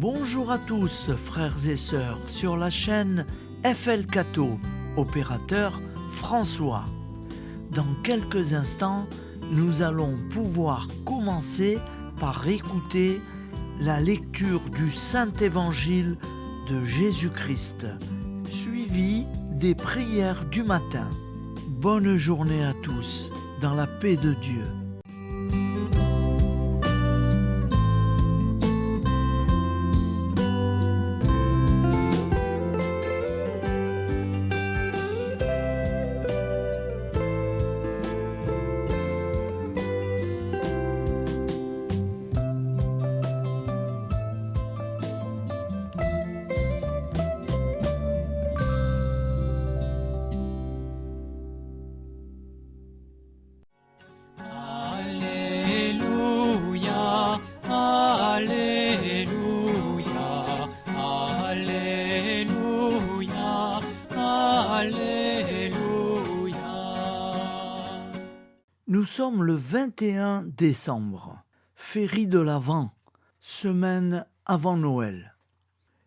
Bonjour à tous, frères et sœurs, sur la chaîne FL Cato, opérateur François. Dans quelques instants, nous allons pouvoir commencer par écouter la lecture du Saint-Évangile de Jésus-Christ, suivi des prières du matin. Bonne journée à tous, dans la paix de Dieu. Alléluia, Alléluia, Alléluia, Alléluia. Nous sommes le 21 décembre, féerie de l'Avent, semaine avant Noël.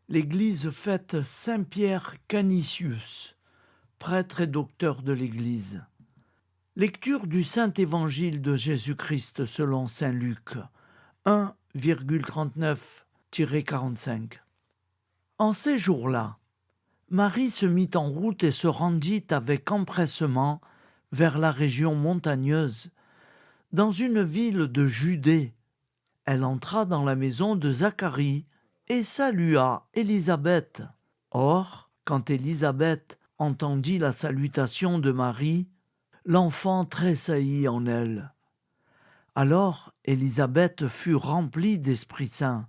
L'Église fête Saint-Pierre Canisius, prêtre et docteur de l'Église. Lecture du Saint-Évangile de Jésus-Christ selon saint Luc, 1,39-45. En ces jours-là, Marie se mit en route et se rendit avec empressement vers la région montagneuse, dans une ville de Judée. Elle entra dans la maison de Zacharie et salua Élisabeth. Or, quand Élisabeth entendit la salutation de Marie, l'enfant tressaillit en elle. Alors Élisabeth fut remplie d'Esprit Saint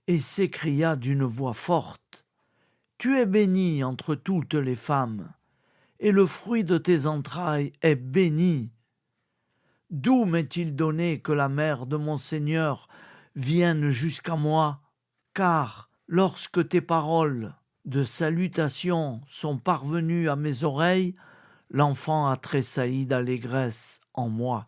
et s'écria d'une voix forte : « Tu es bénie entre toutes les femmes, et le fruit de tes entrailles est béni. D'où m'est-il donné que la mère de mon Seigneur vienne jusqu'à moi ? Car lorsque tes paroles de salutation sont parvenues à mes oreilles, l'enfant a tressailli d'allégresse en moi.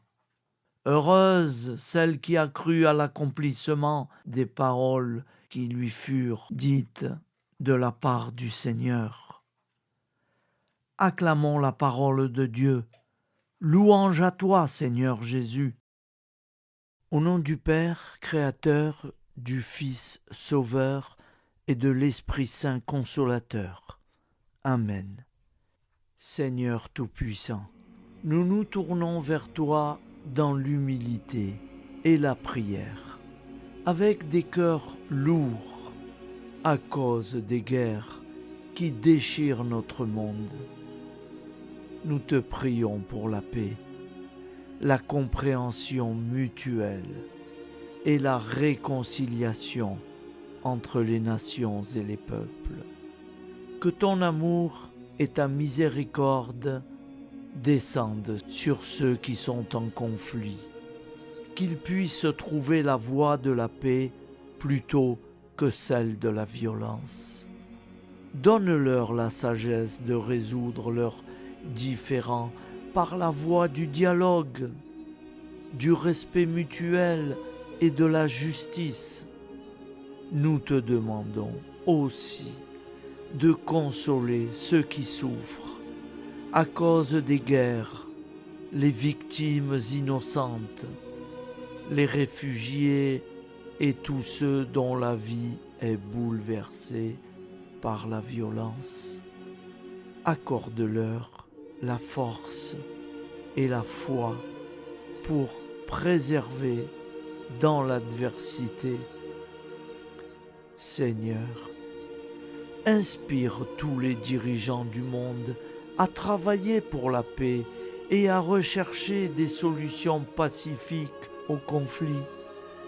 Heureuse celle qui a cru à l'accomplissement des paroles qui lui furent dites de la part du Seigneur. » Acclamons la parole de Dieu. Louange à toi, Seigneur Jésus. Au nom du Père, Créateur, du Fils, Sauveur et de l'Esprit Saint Consolateur. Amen. Seigneur Tout-Puissant, nous nous tournons vers toi dans l'humilité et la prière, avec des cœurs lourds à cause des guerres qui déchirent notre monde. Nous te prions pour la paix, la compréhension mutuelle et la réconciliation entre les nations et les peuples. Que ton amour et ta miséricorde descendent sur ceux qui sont en conflit, qu'ils puissent trouver la voie de la paix plutôt que celle de la violence. Donne-leur la sagesse de résoudre leurs différends par la voie du dialogue, du respect mutuel et de la justice. Nous te demandons aussi de consoler ceux qui souffrent à cause des guerres, les victimes innocentes, les réfugiés et tous ceux dont la vie est bouleversée par la violence. Accorde-leur la force et la foi pour préserver dans l'adversité. Seigneur, inspire tous les dirigeants du monde à travailler pour la paix et à rechercher des solutions pacifiques aux conflits.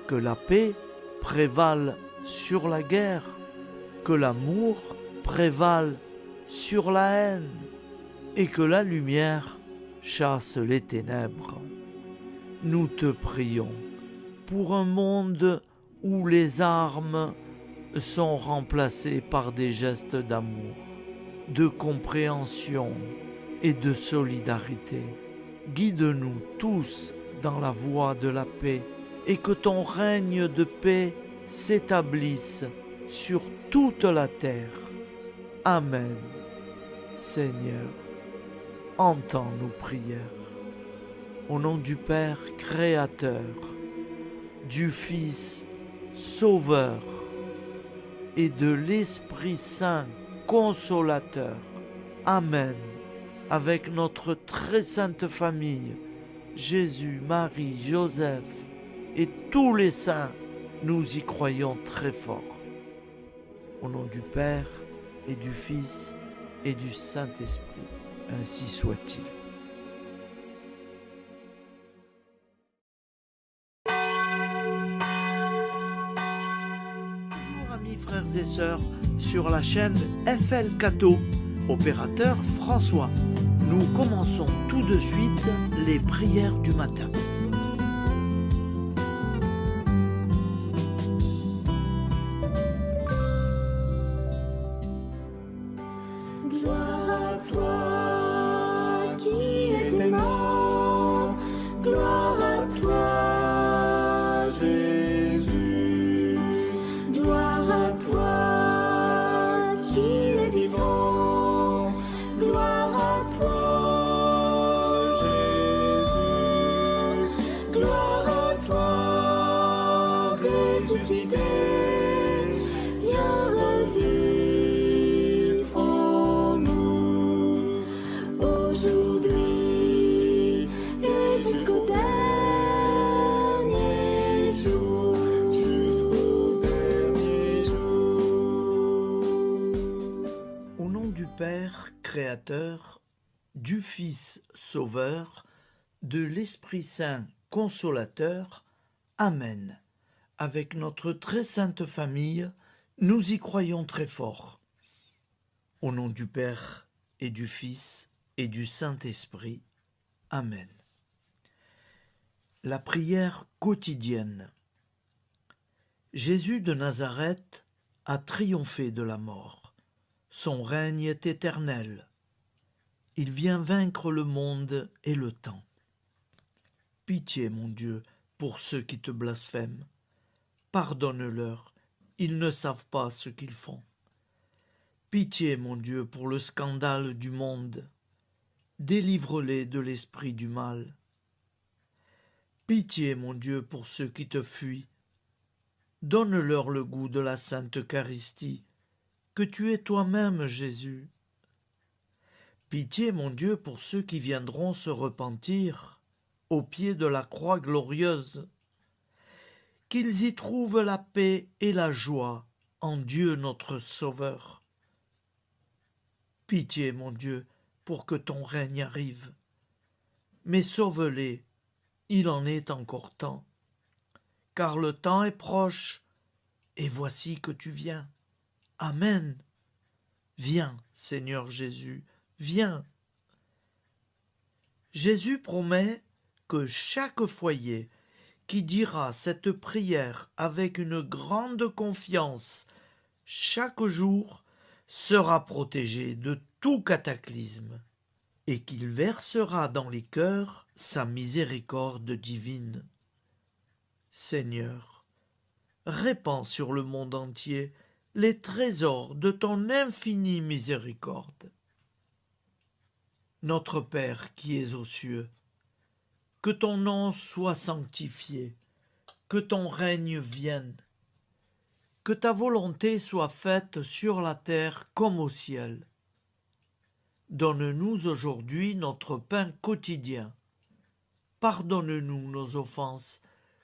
Que la paix prévale sur la guerre, que l'amour prévale sur la haine et que la lumière chasse les ténèbres. Nous te prions pour un monde où les armes sont remplacées par des gestes d'amour, de compréhension et de solidarité. Guide-nous tous dans la voie de la paix et que ton règne de paix s'établisse sur toute la terre. Amen. Seigneur, entends nos prières. Au nom du Père Créateur, du Fils Sauveur et de l'Esprit Saint Consolateur. Amen. Avec notre très sainte famille, Jésus, Marie, Joseph et tous les saints, nous y croyons très fort. Au nom du Père et du Fils et du Saint-Esprit, ainsi soit-il. Bonjour amis frères et sœurs sur la chaîne FL Cato, opérateur François. Nous commençons tout de suite les prières du matin. Gloire à toi qui es mort, gloire à toi Jésus, gloire à toi qui es vivant, gloire à toi Jésus, gloire à toi ressuscité, viens revivre en nous aujourd'hui et jusqu'au dernier jour, jusqu'au dernier jour. Au nom du Père Créateur, du Fils Sauveur, de l'Esprit Saint Consolateur. Amen. Avec notre très sainte famille, nous y croyons très fort. Au nom du Père et du Fils et du Saint-Esprit. Amen. La prière quotidienne. Jésus de Nazareth a triomphé de la mort. Son règne est éternel. Il vient vaincre le monde et le temps. Pitié, mon Dieu, pour ceux qui te blasphèment. Pardonne-leur, ils ne savent pas ce qu'ils font. Pitié, mon Dieu, pour le scandale du monde. Délivre-les de l'esprit du mal. Pitié, mon Dieu, pour ceux qui te fuient. Donne-leur le goût de la Sainte Eucharistie, que tu es toi-même, Jésus. Pitié, mon Dieu, pour ceux qui viendront se repentir au pied de la croix glorieuse, qu'ils y trouvent la paix et la joie en Dieu notre Sauveur. Pitié, mon Dieu, pour que ton règne arrive. Mais sauve-les, il en est encore temps, car le temps est proche, et voici que tu viens. Amen. Viens, Seigneur Jésus, viens. Jésus promet que chaque foyer qui dira cette prière avec une grande confiance chaque jour sera protégé de tout cataclysme et qu'il versera dans les cœurs sa miséricorde divine. Seigneur, répands sur le monde entier les trésors de ton infinie miséricorde. Notre Père qui es aux cieux, que ton nom soit sanctifié, que ton règne vienne, que ta volonté soit faite sur la terre comme au ciel. Donne-nous aujourd'hui notre pain quotidien. Pardonne-nous nos offenses,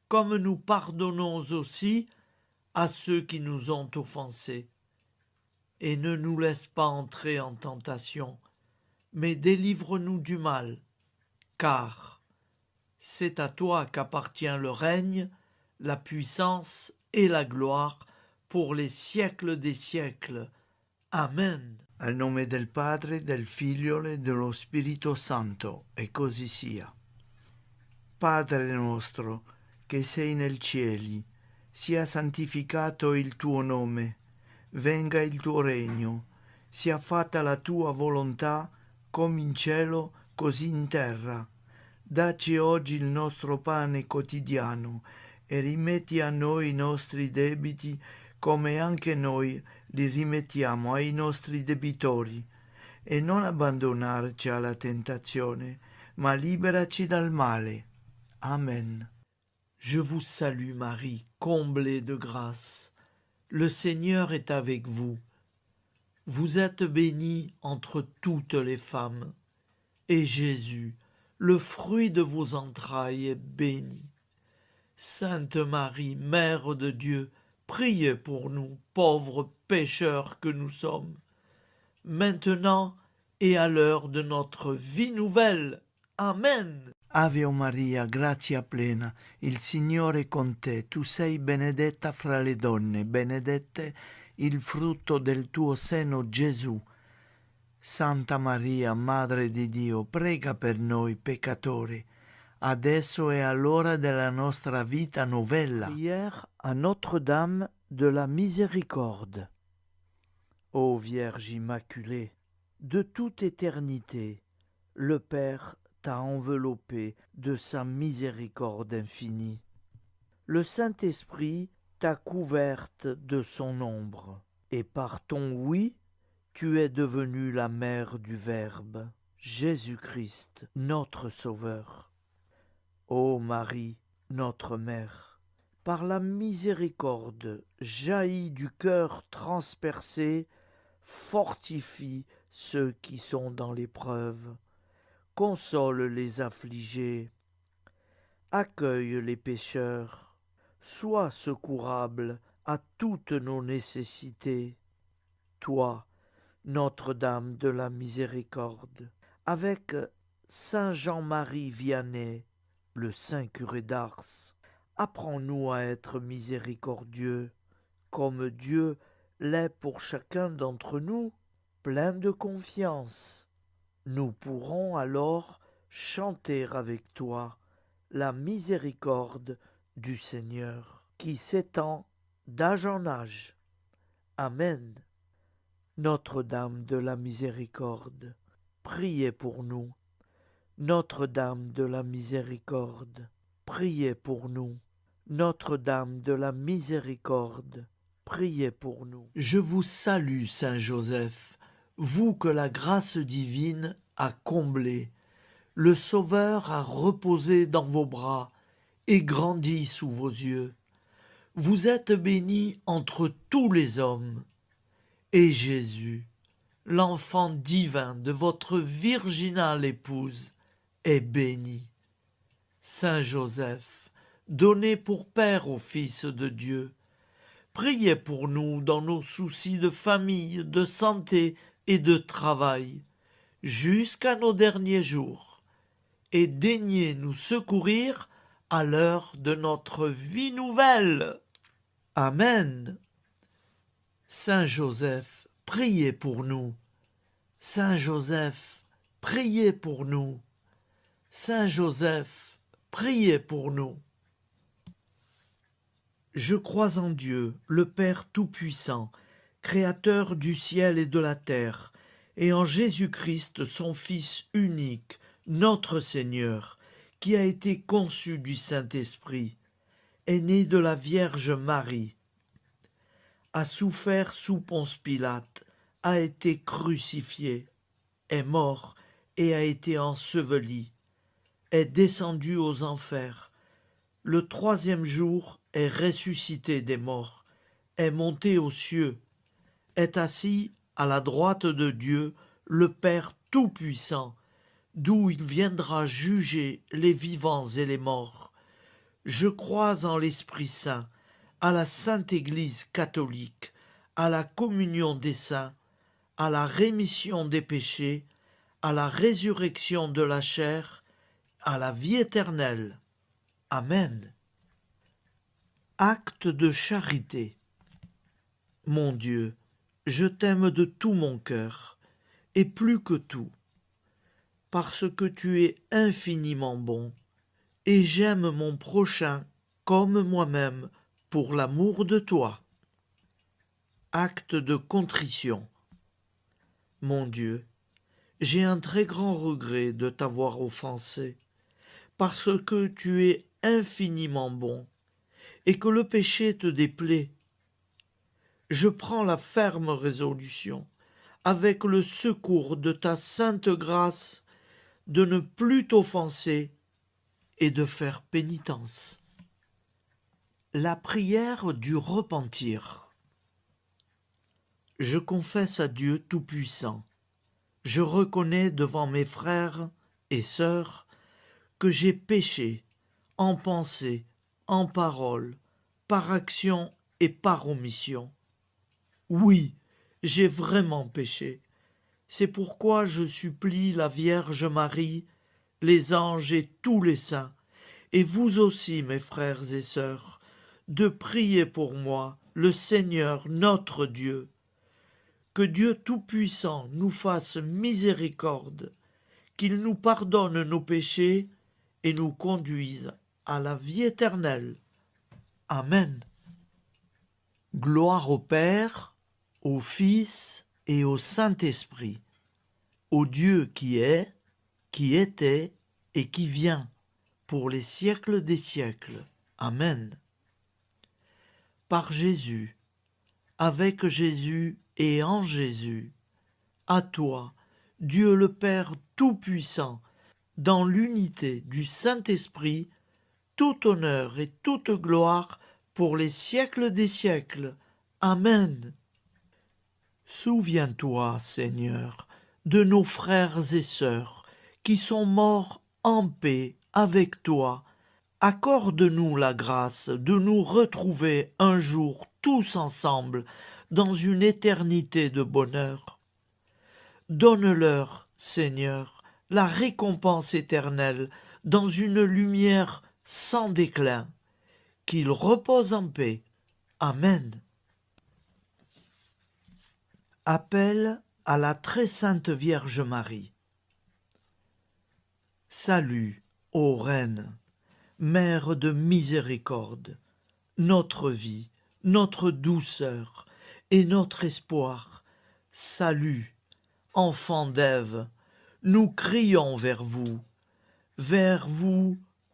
comme nous pardonnons aussi à ceux qui nous ont offensés. Et ne nous laisse pas entrer en tentation, mais délivre-nous du mal, car c'est à toi qu'appartient le règne, la puissance et la gloire pour les siècles des siècles. Amen. Al nome del Padre, del Figlio e dello Spirito Santo, e così sia. Padre nostro, che sei nel cieli, sia santificato il tuo nome, venga il tuo regno, sia fatta la tua volontà, come in cielo, così in terra. Dacci oggi il nostro pane quotidiano e rimetti a noi i nostri debiti, come anche noi li rimettiamo ai nostri debitori, e non abbandonarci alla tentazione, ma liberaci dal male. Amen. Je vous salue Marie, comblée de grâce. Le Seigneur est avec vous. Vous êtes bénie entre toutes les femmes, et Jésus, le fruit de vos entrailles, est béni. Sainte Marie, Mère de Dieu, priez pour nous, pauvres pécheurs que nous sommes, maintenant et à l'heure de notre vie nouvelle. Amen. Ave Maria, grazia plena, il Signore è con te, tu sei benedetta fra le donne, benedetto il frutto del tuo seno, Gesù. Santa Maria, Madre di Dio, prega per noi peccatori, adesso e all'ora della nostra vita novella. Prière à Notre-Dame de la Miséricorde. Ô Vierge Immaculée, de toute éternité, le Père t'a enveloppé de sa miséricorde infinie. Le Saint-Esprit t'a couverte de son ombre, et par ton oui, tu es devenue la mère du Verbe, Jésus-Christ, notre Sauveur. Ô Marie, notre Mère, par la miséricorde jaillie du cœur transpercé, fortifie ceux qui sont dans l'épreuve, console les affligés, accueille les pécheurs, sois secourable à toutes nos nécessités. Toi, Notre-Dame de la Miséricorde, avec Saint Jean-Marie Vianney, le Saint curé d'Ars, apprends-nous à être miséricordieux, comme Dieu l'est pour chacun d'entre nous, plein de confiance. Nous pourrons alors chanter avec toi la miséricorde du Seigneur, qui s'étend d'âge en âge. Amen. Notre-Dame de la Miséricorde, priez pour nous. Notre-Dame de la Miséricorde, priez pour nous. Notre-Dame de la Miséricorde, priez pour nous. Je vous salue, Saint Joseph, vous que la grâce divine a comblé. Le Sauveur a reposé dans vos bras et grandi sous vos yeux. Vous êtes béni entre tous les hommes. Et Jésus, l'enfant divin de votre virginale épouse, est béni. Saint Joseph, donné pour Père au Fils de Dieu, priez pour nous dans nos soucis de famille, de santé et de travail, jusqu'à nos derniers jours, et daignez nous secourir à l'heure de notre vie nouvelle. Amen. Saint Joseph, priez pour nous. Saint Joseph, priez pour nous. Saint Joseph, priez pour nous. Je crois en Dieu, le Père Tout-Puissant, Créateur du ciel et de la terre, et en Jésus-Christ, son Fils unique, notre Seigneur, qui a été conçu du Saint-Esprit, est né de la Vierge Marie, a souffert sous Ponce Pilate, a été crucifié, est mort et a été enseveli, est descendu aux enfers, le troisième jour est ressuscité des morts, est monté aux cieux, est assis à la droite de Dieu, le Père Tout-Puissant, d'où il viendra juger les vivants et les morts. Je crois en l'Esprit Saint, à la Sainte Église catholique, à la communion des saints, à la rémission des péchés, à la résurrection de la chair, à la vie éternelle. Amen. Acte de charité. Mon Dieu, je t'aime de tout mon cœur, et plus que tout, parce que tu es infiniment bon, et j'aime mon prochain comme moi-même pour l'amour de toi. Acte de contrition. Mon Dieu, j'ai un très grand regret de t'avoir offensé, parce que tu es infiniment bon, et que le péché te déplaît. je prends la ferme résolution, avec le secours de ta sainte grâce, de ne plus t'offenser et de faire pénitence. La prière du repentir. Je confesse à Dieu Tout-Puissant. Je reconnais devant mes frères et sœurs que j'ai péché en pensée, en parole, par action et par omission. Oui, j'ai vraiment péché. C'est pourquoi je supplie la Vierge Marie, les anges et tous les saints, et vous aussi, mes frères et sœurs, de prier pour moi, le Seigneur notre Dieu. Que Dieu Tout-Puissant nous fasse miséricorde, qu'il nous pardonne nos péchés et nous conduise à la vie éternelle. Amen. Gloire au Père, au Fils et au Saint-Esprit, au Dieu qui est, qui était et qui vient, pour les siècles des siècles. Amen. Par Jésus, avec Jésus et en Jésus, à toi, Dieu le Père Tout-Puissant, dans l'unité du Saint-Esprit, tout honneur et toute gloire pour les siècles des siècles. Amen. Souviens-toi, Seigneur, de nos frères et sœurs qui sont morts en paix avec toi. Accorde-nous la grâce de nous retrouver un jour tous ensemble dans une éternité de bonheur. Donne-leur, Seigneur, la récompense éternelle dans une lumière sans déclin. Qu'ils reposent en paix. Amen. Appel à la très sainte Vierge Marie. Salut, ô Reine, Mère de miséricorde, notre vie, notre douceur et notre espoir. Salut, enfants d'Ève, nous crions vers vous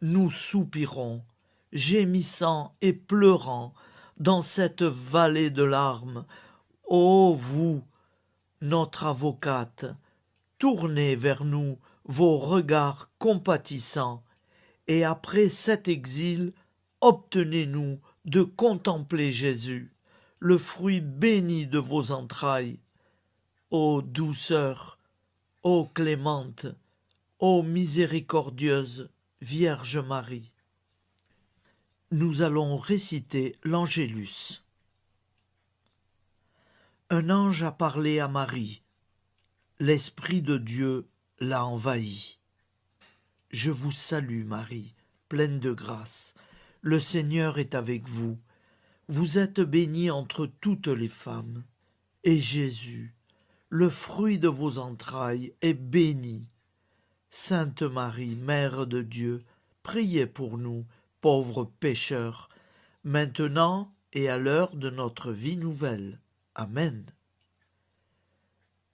nous soupirons, gémissant et pleurant dans cette vallée de larmes. Ô vous, notre avocate, tournez vers nous vos regards compatissants, et après cet exil, obtenez-nous de contempler Jésus, le fruit béni de vos entrailles. Ô douceur, ô clémente, ô miséricordieuse Vierge Marie. Nous allons réciter l'Angélus. Un ange a parlé à Marie. L'Esprit de Dieu l'a envahie. Je vous salue, Marie, pleine de grâce. Le Seigneur est avec vous. Vous êtes bénie entre toutes les femmes. Et Jésus, le fruit de vos entrailles, est béni. Sainte Marie, Mère de Dieu, priez pour nous, pauvres pécheurs, maintenant et à l'heure de notre vie nouvelle. Amen.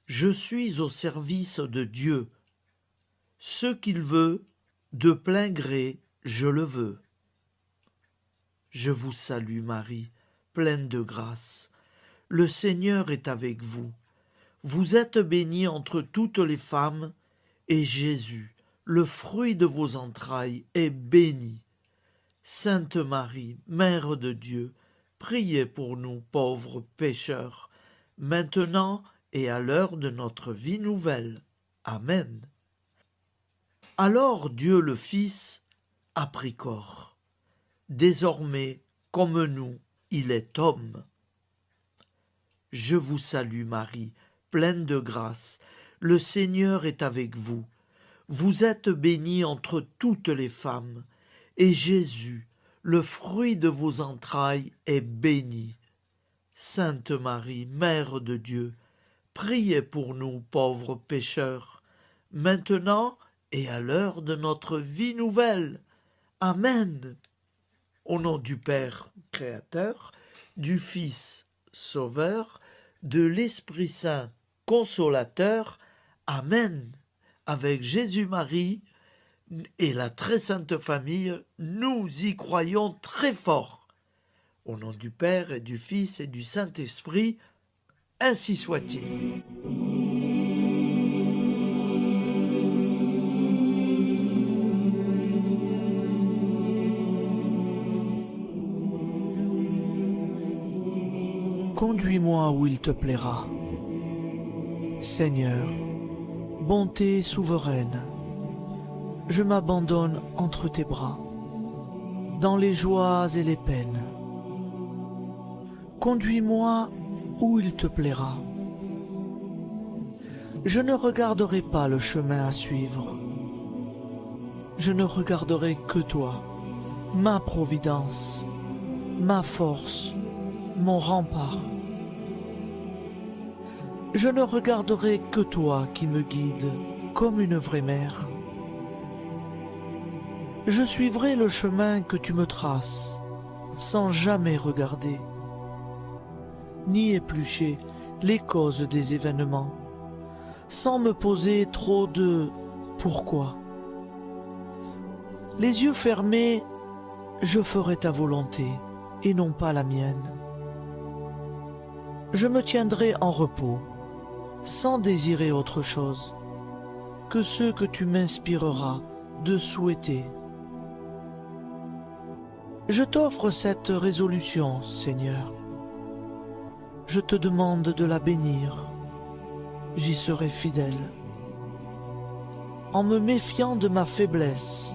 Je suis au service de Dieu. Ce qu'il veut, de plein gré, je le veux. Je vous salue, Marie, pleine de grâce. Le Seigneur est avec vous. Vous êtes bénie entre toutes les femmes, et Jésus, le fruit de vos entrailles, est béni. Sainte Marie, Mère de Dieu, priez pour nous pauvres pécheurs, maintenant et à l'heure de notre vie nouvelle. Amen. Alors Dieu le Fils a pris corps. Désormais, comme nous, il est homme. Je vous salue Marie, pleine de grâce. Le Seigneur est avec vous. Vous êtes bénie entre toutes les femmes, et Jésus, le fruit de vos entrailles, est béni. Sainte Marie, Mère de Dieu, priez pour nous pauvres pécheurs, maintenant et à l'heure de notre vie nouvelle. Amen. Au nom du Père Créateur, du Fils Sauveur, de l'Esprit Saint Consolateur. Amen. Avec Jésus-Marie et la très sainte famille, nous y croyons très fort. Au nom du Père et du Fils et du Saint-Esprit, ainsi soit-il. Conduis-moi où il te plaira. Seigneur, bonté souveraine, je m'abandonne entre tes bras, dans les joies et les peines. Conduis-moi où il te plaira. Je ne regarderai pas le chemin à suivre. Je ne regarderai que toi, ma providence, ma force, mon rempart. Je ne regarderai que toi qui me guides comme une vraie mère. Je suivrai le chemin que tu me traces, sans jamais regarder, ni éplucher les causes des événements, sans me poser trop de pourquoi. Les yeux fermés, je ferai ta volonté et non pas la mienne. Je me tiendrai en repos, sans désirer autre chose que ce que tu m'inspireras de souhaiter. Je t'offre cette résolution, Seigneur. Je te demande de la bénir. J'y serai fidèle. En me méfiant de ma faiblesse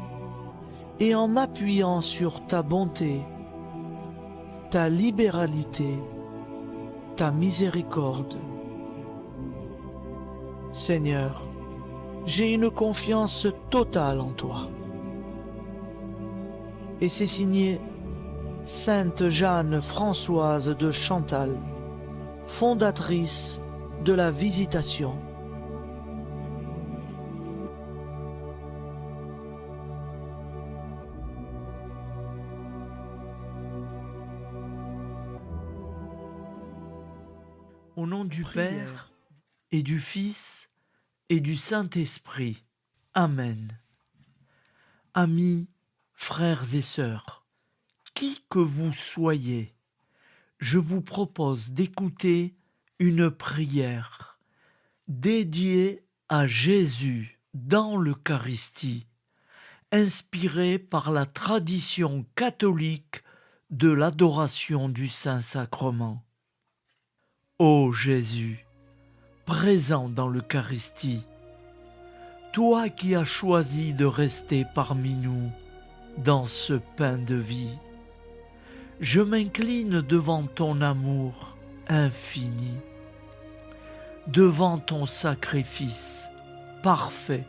et en m'appuyant sur ta bonté, ta libéralité, ta miséricorde. Seigneur, j'ai une confiance totale en toi. Et c'est signé Sainte Jeanne Françoise de Chantal, fondatrice de la Visitation. Au nom du Père et du Fils et du Saint-Esprit. Amen. Amis, frères et sœurs, qui que vous soyez, je vous propose d'écouter une prière dédiée à Jésus dans l'Eucharistie, inspirée par la tradition catholique de l'adoration du Saint-Sacrement. Ô Jésus, présent dans l'Eucharistie, toi qui as choisi de rester parmi nous dans ce pain de vie, je m'incline devant ton amour infini, devant ton sacrifice parfait.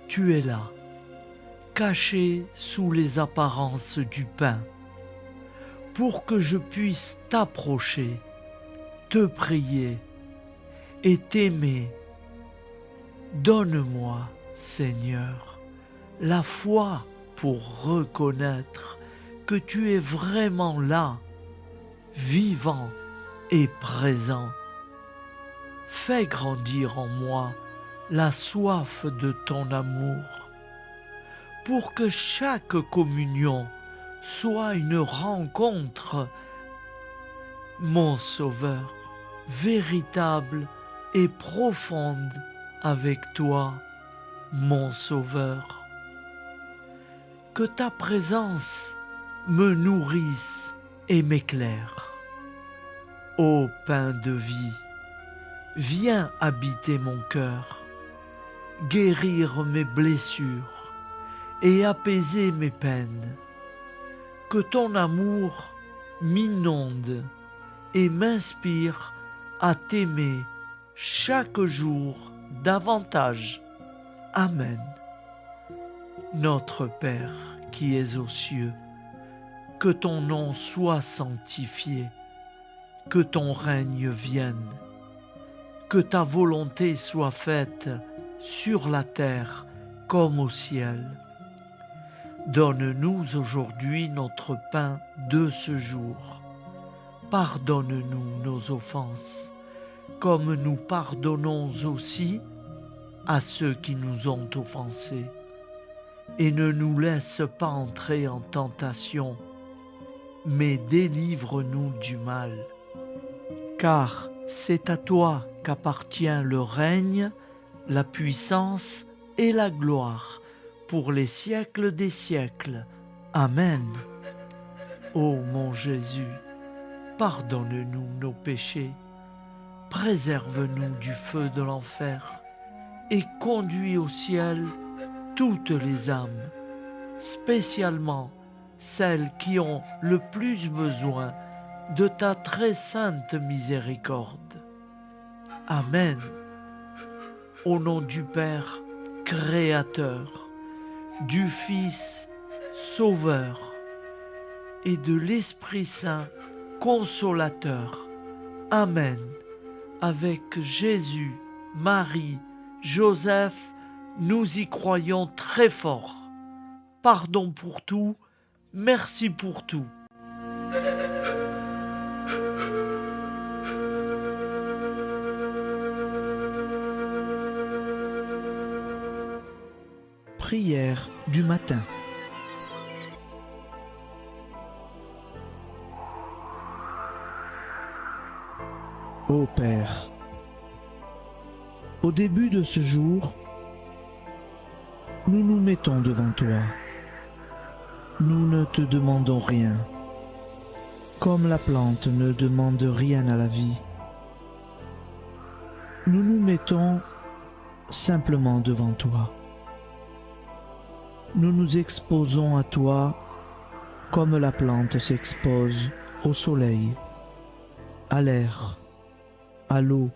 Tu es là, caché sous les apparences du pain, pour que je puisse t'approcher, te prier et t'aimer. Donne-moi, Seigneur, la foi pour reconnaître que tu es vraiment là, vivant et présent. Fais grandir en moi la soif de ton amour, pour que chaque communion soit une rencontre, mon Sauveur, véritable et profonde avec toi, mon Sauveur. Que ta présence me nourrisse et m'éclaire. Ô pain de vie, viens habiter mon cœur, guérir mes blessures et apaiser mes peines. Que ton amour m'inonde et m'inspire à t'aimer chaque jour davantage. Amen. Notre Père qui es aux cieux, que ton nom soit sanctifié, que ton règne vienne, que ta volonté soit faite sur la terre comme au ciel. Donne-nous aujourd'hui notre pain de ce jour. Pardonne-nous nos offenses, comme nous pardonnons aussi à ceux qui nous ont offensés. Et ne nous laisse pas entrer en tentation, mais délivre-nous du mal. Car c'est à toi qu'appartient le règne, la puissance et la gloire pour les siècles des siècles. Amen. Ô mon Jésus, pardonne-nous nos péchés, préserve-nous du feu de l'enfer et conduis au ciel toutes les âmes, spécialement celles qui ont le plus besoin de ta très sainte miséricorde. Amen. Au nom du Père Créateur, du Fils Sauveur et de l'Esprit Saint Consolateur. Amen. Avec Jésus, Marie, Joseph, nous y croyons très fort. Pardon pour tout, merci pour tout. Prière du matin. Ô Père, au début de ce jour, nous nous mettons devant toi. Nous ne te demandons rien, comme la plante ne demande rien à la vie. Nous nous mettons simplement devant toi. Nous nous exposons à toi comme la plante s'expose au soleil, à l'air, à l'eau,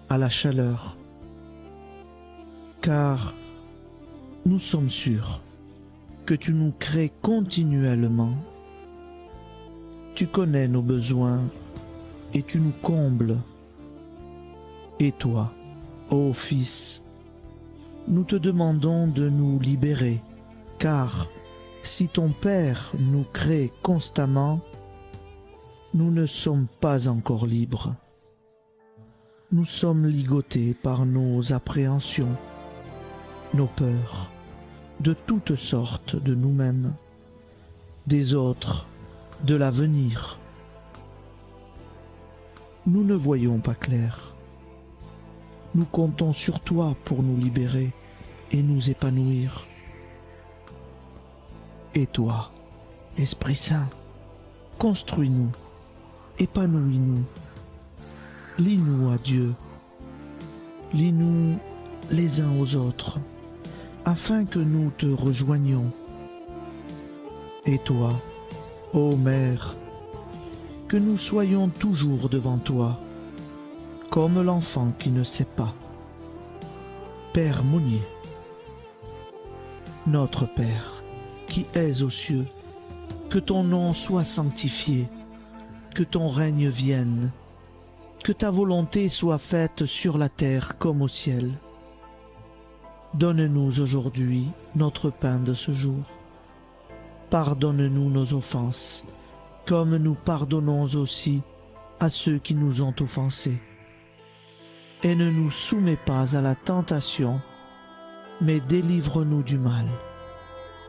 à la chaleur. Car nous sommes sûrs que tu nous crées continuellement. Tu connais nos besoins et tu nous combles. Et toi, ô Fils, nous te demandons de nous libérer, car si ton Père nous crée constamment, nous ne sommes pas encore libres. Nous sommes ligotés par nos appréhensions, nos peurs, de toutes sortes de nous-mêmes, des autres, de l'avenir. Nous ne voyons pas clair. Nous comptons sur toi pour nous libérer et nous épanouir. Et toi, Esprit Saint, construis-nous, épanouis-nous, lie-nous à Dieu, lie-nous les uns aux autres, afin que nous te rejoignions. Et toi, ô Mère, que nous soyons toujours devant toi, comme l'enfant qui ne sait pas. Père Monnier, notre Père, qui es aux cieux, que ton nom soit sanctifié, que ton règne vienne, que ta volonté soit faite sur la terre comme au ciel. Donne-nous aujourd'hui notre pain de ce jour. Pardonne-nous nos offenses, comme nous pardonnons aussi à ceux qui nous ont offensés. Et ne nous soumets pas à la tentation, mais délivre-nous du mal.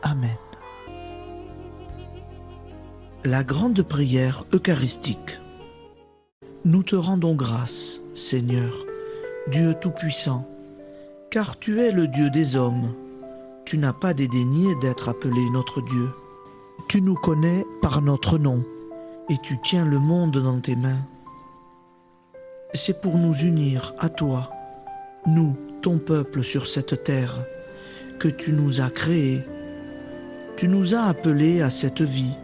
Amen. La grande prière eucharistique. Nous te rendons grâce, Seigneur, Dieu Tout-Puissant, car tu es le Dieu des hommes. Tu n'as pas dédaigné d'être appelé notre Dieu. Tu nous connais par notre nom, et tu tiens le monde dans tes mains. C'est pour nous unir à toi, nous, ton peuple sur cette terre, que tu nous as créés. Tu nous as appelés à cette vie.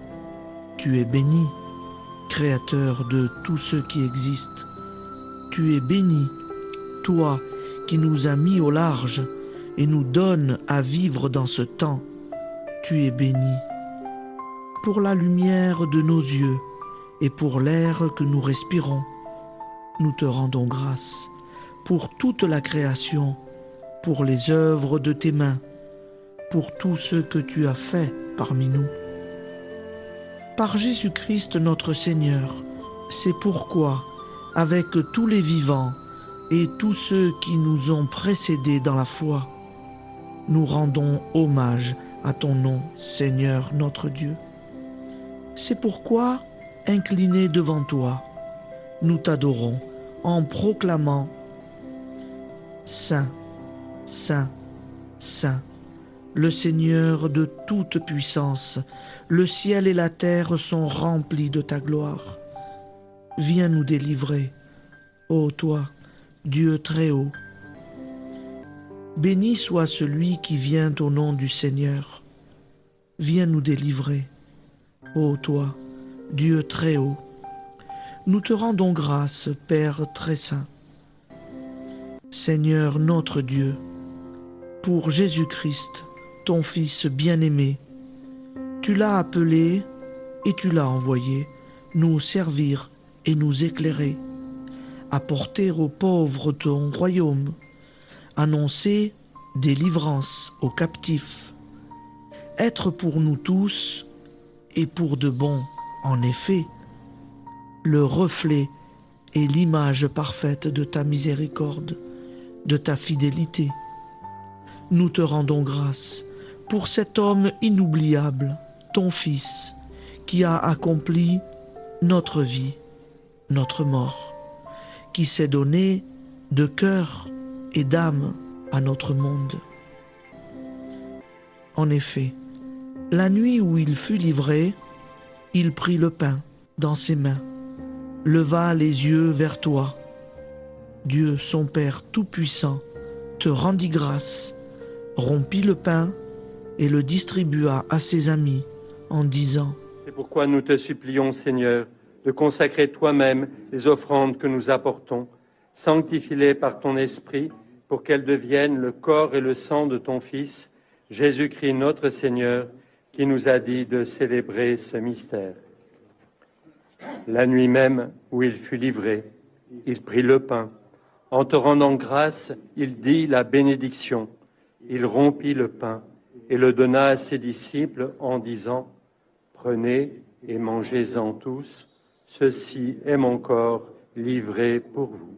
Tu es béni, Créateur de tout ce qui existe. Tu es béni, toi qui nous as mis au large et nous donnes à vivre dans ce temps. Tu es béni. Pour la lumière de nos yeux et pour l'air que nous respirons, nous te rendons grâce. Pour toute la création, pour les œuvres de tes mains, pour tout ce que tu as fait parmi nous. Par Jésus-Christ notre Seigneur, c'est pourquoi, avec tous les vivants et tous ceux qui nous ont précédés dans la foi, nous rendons hommage à ton nom, Seigneur notre Dieu. C'est pourquoi, inclinés devant toi, nous t'adorons en proclamant « Saint, Saint, Saint, le Seigneur de toute puissance, le ciel et la terre sont remplis de ta gloire. Viens nous délivrer, ô toi, Dieu très haut. Béni soit celui qui vient au nom du Seigneur. Viens nous délivrer, ô toi, Dieu très haut. Nous te rendons grâce, Père très saint. Seigneur notre Dieu, pour Jésus-Christ, ton Fils bien-aimé, tu l'as appelé et tu l'as envoyé nous servir et nous éclairer, apporter aux pauvres ton royaume, annoncer délivrance aux captifs, être pour nous tous et pour de bon, en effet, le reflet et l'image parfaite de ta miséricorde, de ta fidélité. Nous te rendons grâce pour cet homme inoubliable, ton Fils, qui a accompli notre vie, notre mort, qui s'est donné de cœur et d'âme à notre monde. En effet, la nuit où il fut livré, il prit le pain dans ses mains, leva les yeux vers toi. Dieu, son Père tout-puissant, te rendit grâce, rompit le pain et le distribua à ses amis en disant « C'est pourquoi nous te supplions, Seigneur, de consacrer toi-même les offrandes que nous apportons, sanctifie-les par ton Esprit, pour qu'elles deviennent le corps et le sang de ton Fils, Jésus-Christ notre Seigneur, qui nous a dit de célébrer ce mystère. La nuit même où il fut livré, il prit le pain. En te rendant grâce, il dit la bénédiction. Il rompit le pain et le donna à ses disciples en disant « Prenez et mangez-en tous, ceci est mon corps livré pour vous. »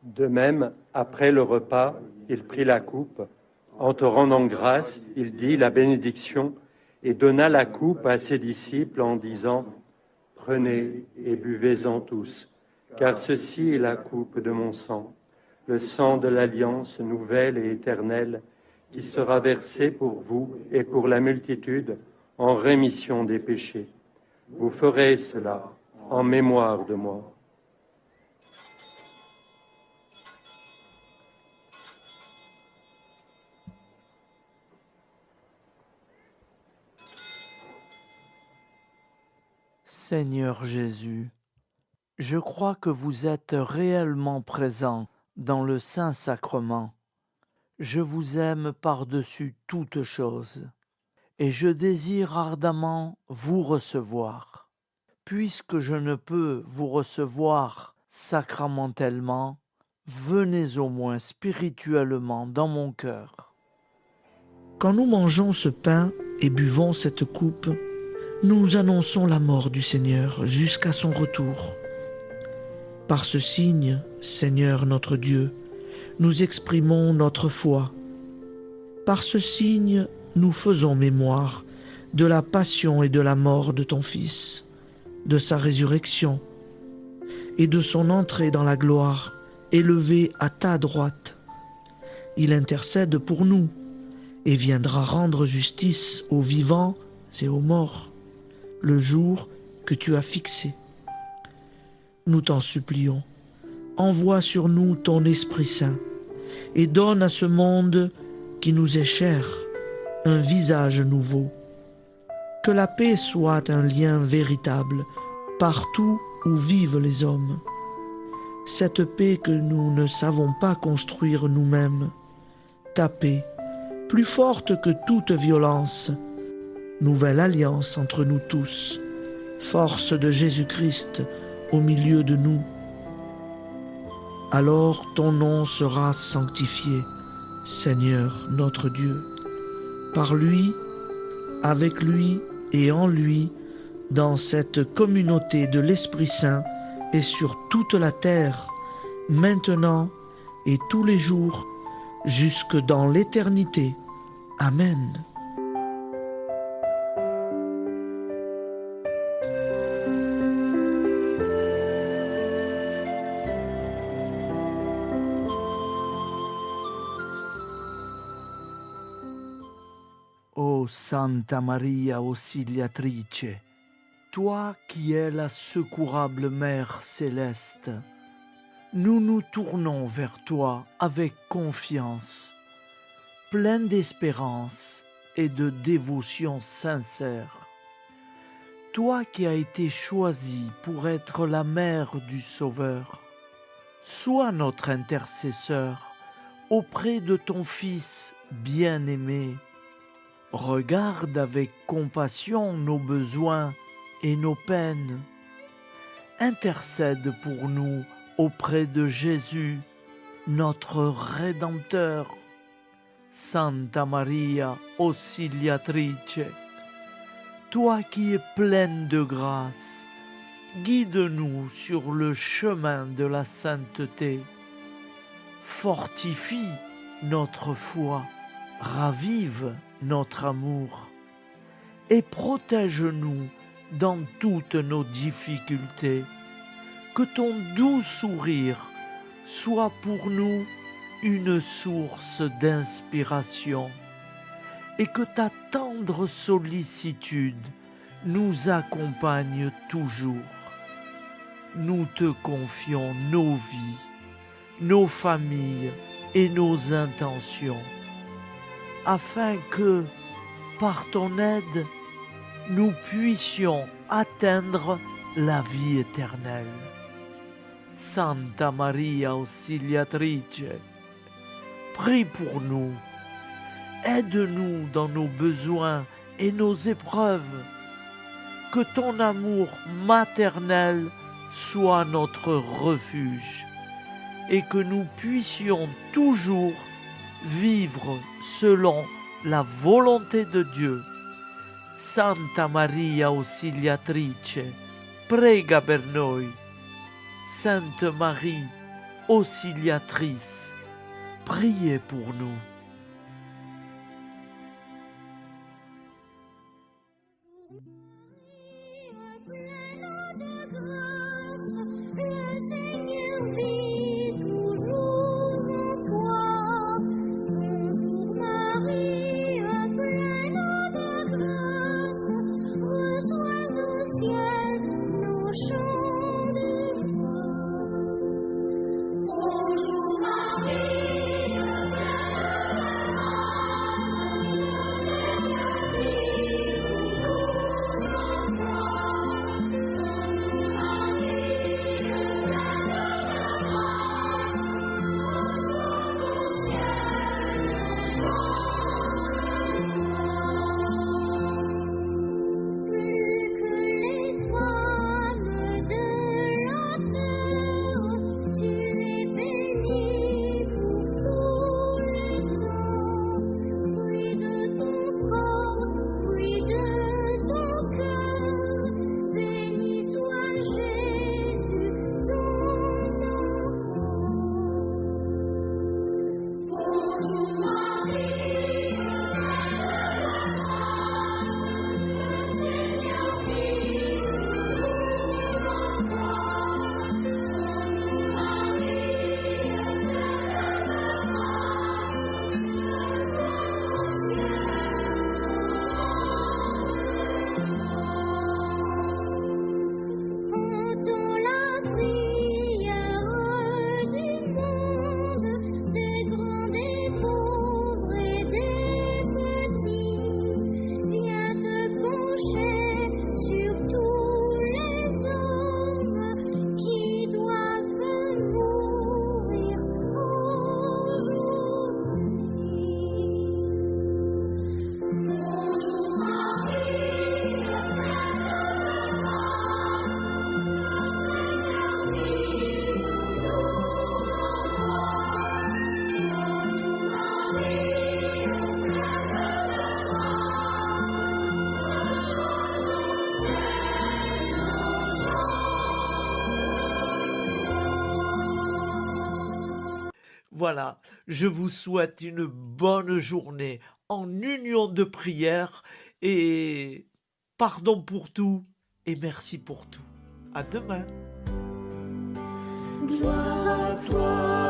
De même, après le repas, il prit la coupe. En te rendant grâce, il dit la bénédiction et donna la coupe à ses disciples en disant « Prenez et buvez-en tous, car ceci est la coupe de mon sang, le sang de l'alliance nouvelle et éternelle, qui sera versé pour vous et pour la multitude en rémission des péchés. Vous ferez cela en mémoire de moi. » Seigneur Jésus, je crois que vous êtes réellement présent dans le Saint-Sacrement. Je vous aime par-dessus toute chose et je désire ardemment vous recevoir. Puisque je ne peux vous recevoir sacramentellement, venez au moins spirituellement dans mon cœur. Quand nous mangeons ce pain et buvons cette coupe, nous annonçons la mort du Seigneur jusqu'à son retour. Par ce signe, Seigneur notre Dieu, nous exprimons notre foi. Par ce signe, nous faisons mémoire de la passion et de la mort de ton Fils, de sa résurrection et de son entrée dans la gloire, élevé à ta droite. Il intercède pour nous et viendra rendre justice aux vivants et aux morts, le jour que tu as fixé. Nous t'en supplions, envoie sur nous ton Esprit Saint et donne à ce monde qui nous est cher un visage nouveau. Que la paix soit un lien véritable partout où vivent les hommes. Cette paix que nous ne savons pas construire nous-mêmes, ta paix, plus forte que toute violence, nouvelle alliance entre nous tous, force de Jésus-Christ au milieu de nous. Alors ton nom sera sanctifié, Seigneur notre Dieu. Par lui, avec lui et en lui, dans cette communauté de l'Esprit Saint et sur toute la terre, maintenant et tous les jours, jusque dans l'éternité. Amen. Ô Santa Maria Auxiliatrice, toi qui es la secourable Mère céleste, nous nous tournons vers toi avec confiance, plein d'espérance et de dévotion sincère. Toi qui as été choisie pour être la mère du Sauveur, sois notre intercesseur auprès de ton Fils bien-aimé. Regarde avec compassion nos besoins et nos peines. Intercède pour nous auprès de Jésus, notre Rédempteur. Santa Maria Auxiliatrice, toi qui es pleine de grâce, guide-nous sur le chemin de la sainteté. Fortifie notre foi, ravive notre amour et protège-nous dans toutes nos difficultés. Que ton doux sourire soit pour nous une source d'inspiration et que ta tendre sollicitude nous accompagne toujours. Nous te confions nos vies, nos familles et nos intentions, afin que, par ton aide, nous puissions atteindre la vie éternelle. Santa Maria Auxiliatrice, prie pour nous, aide-nous dans nos besoins et nos épreuves, que ton amour maternel soit notre refuge et que nous puissions toujours vivre selon la volonté de Dieu. Santa Maria Auxiliatrice, prega per noi. Sainte Marie, Auxiliatrice, priez pour nous. Voilà, je vous souhaite une bonne journée en union de prière et pardon pour tout et merci pour tout. À demain. Gloire à toi,